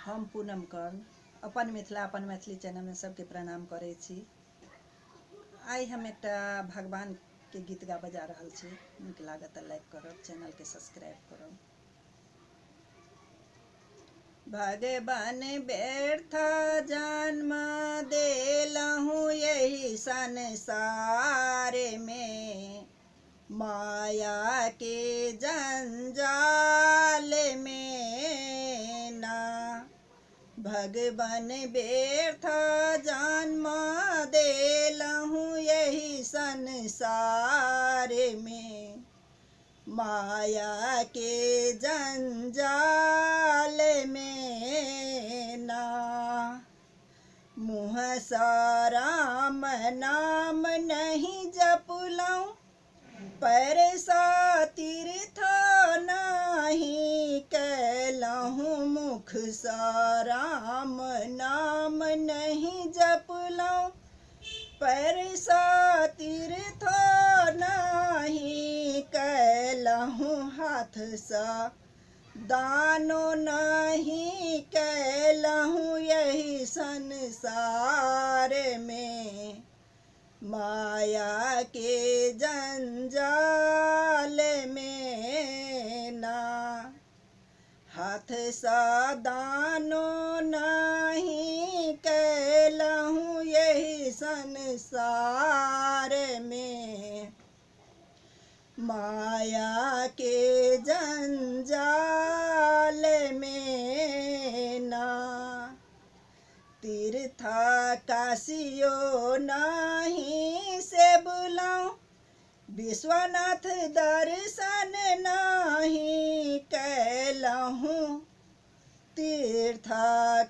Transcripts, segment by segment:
हम पूनम कर्ण अपन मिथिला अपन मैथिली चैनल में सबके प्रणाम करै छी। आइ हम एकटा भगवान के गीत गा बजा रहल छी। नीक लागत तऽ लाइक करब, चैनल के सब्सक्राइब करब। भगवान व्यर्थ जन्म देलहु यही संसार में, माया के जंजाल में ना। भगवान व्यर्थ जन्म देलहु यही संसार में, माया के जंजाल में ना। मुँह सा राम नाम नहीं जपलऊँ, पैर सा तीर्थ नहीं कैलहूँ। मुख सा राम नाम नहीं जपलऊँ, पैर सा तीर्थ नहीं कैलहूँ। हाथ सा दानो नहीं कैलहूँ यही संसार में, माया के जंजाल में ना। हाथ सा दानो नहीं कैलहूँ यही संसार में, माया के जंजाल में ना। तीर्थ काशियो नहीं से बुलाऊं, विश्वनाथ दर्शन नहीं कैलहूँ। तीर्थ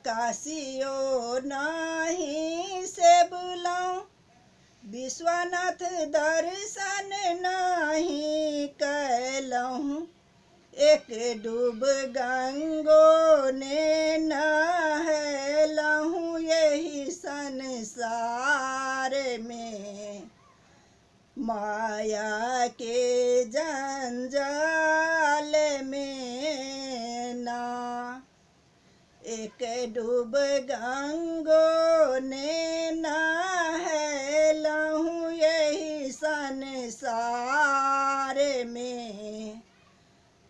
काशियो नहीं से बुलाऊं, विश्वनाथ दर्शन नहीं कैलहूँ। एक डूब गंगो ने नहलहूँ यही संसार में, माया के जंजाल में ना। एक डूब गंगो ने नहलहूँ यही संसार में,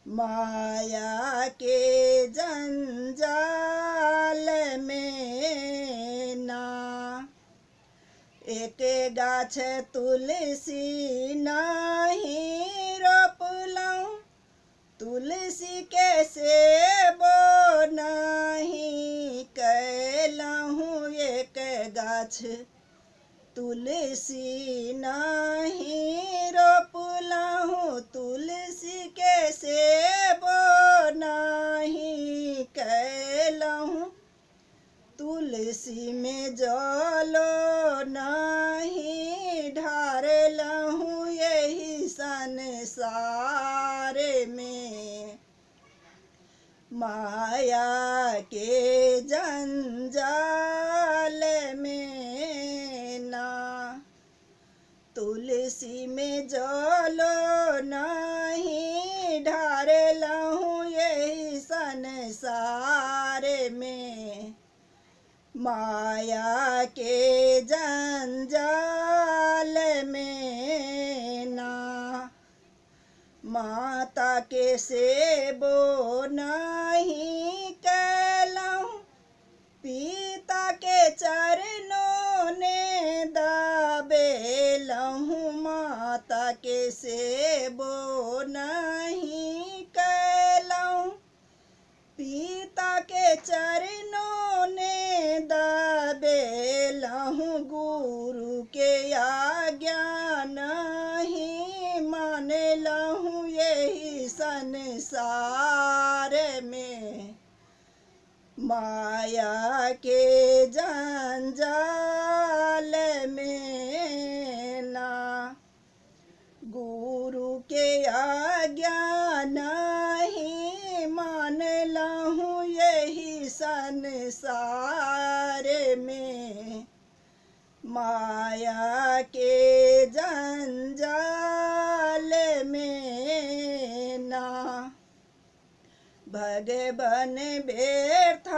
माया के जंजाल में ना। एक गाछ तुलसी नहीं रोपलऊँ, तुलसी के सेबो नहीं कैलहूँ। एक गाछ तुलसी नहीं रोपलऊँ, तुलसी के सेबो नहीं कैलहूँ। तुलसी में जलो नहीं ढारलहूँ यही संसार में, माया के जंजाल में ना। तुलसी में जलो नहीं ढारलहूँ यही संसार में, माया के जंजाल में ना। माता के सेबो नहीं कैलहूँ, पिता के चरणों ने दाबेलहूँ। माता के सेबो नहीं कैलहूँ, पिता के चरणों ने दाबेलहूँ। गुरु के आज्ञा नहीं मानलहूँ यही संसार में, माया के जंजाल में ना। गुरु के आज्ञा नहीं मानलहूँ यही संसार में, माया के जंजाल में ना। भगवन व्यर्थ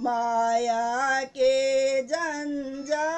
माया के जंजाल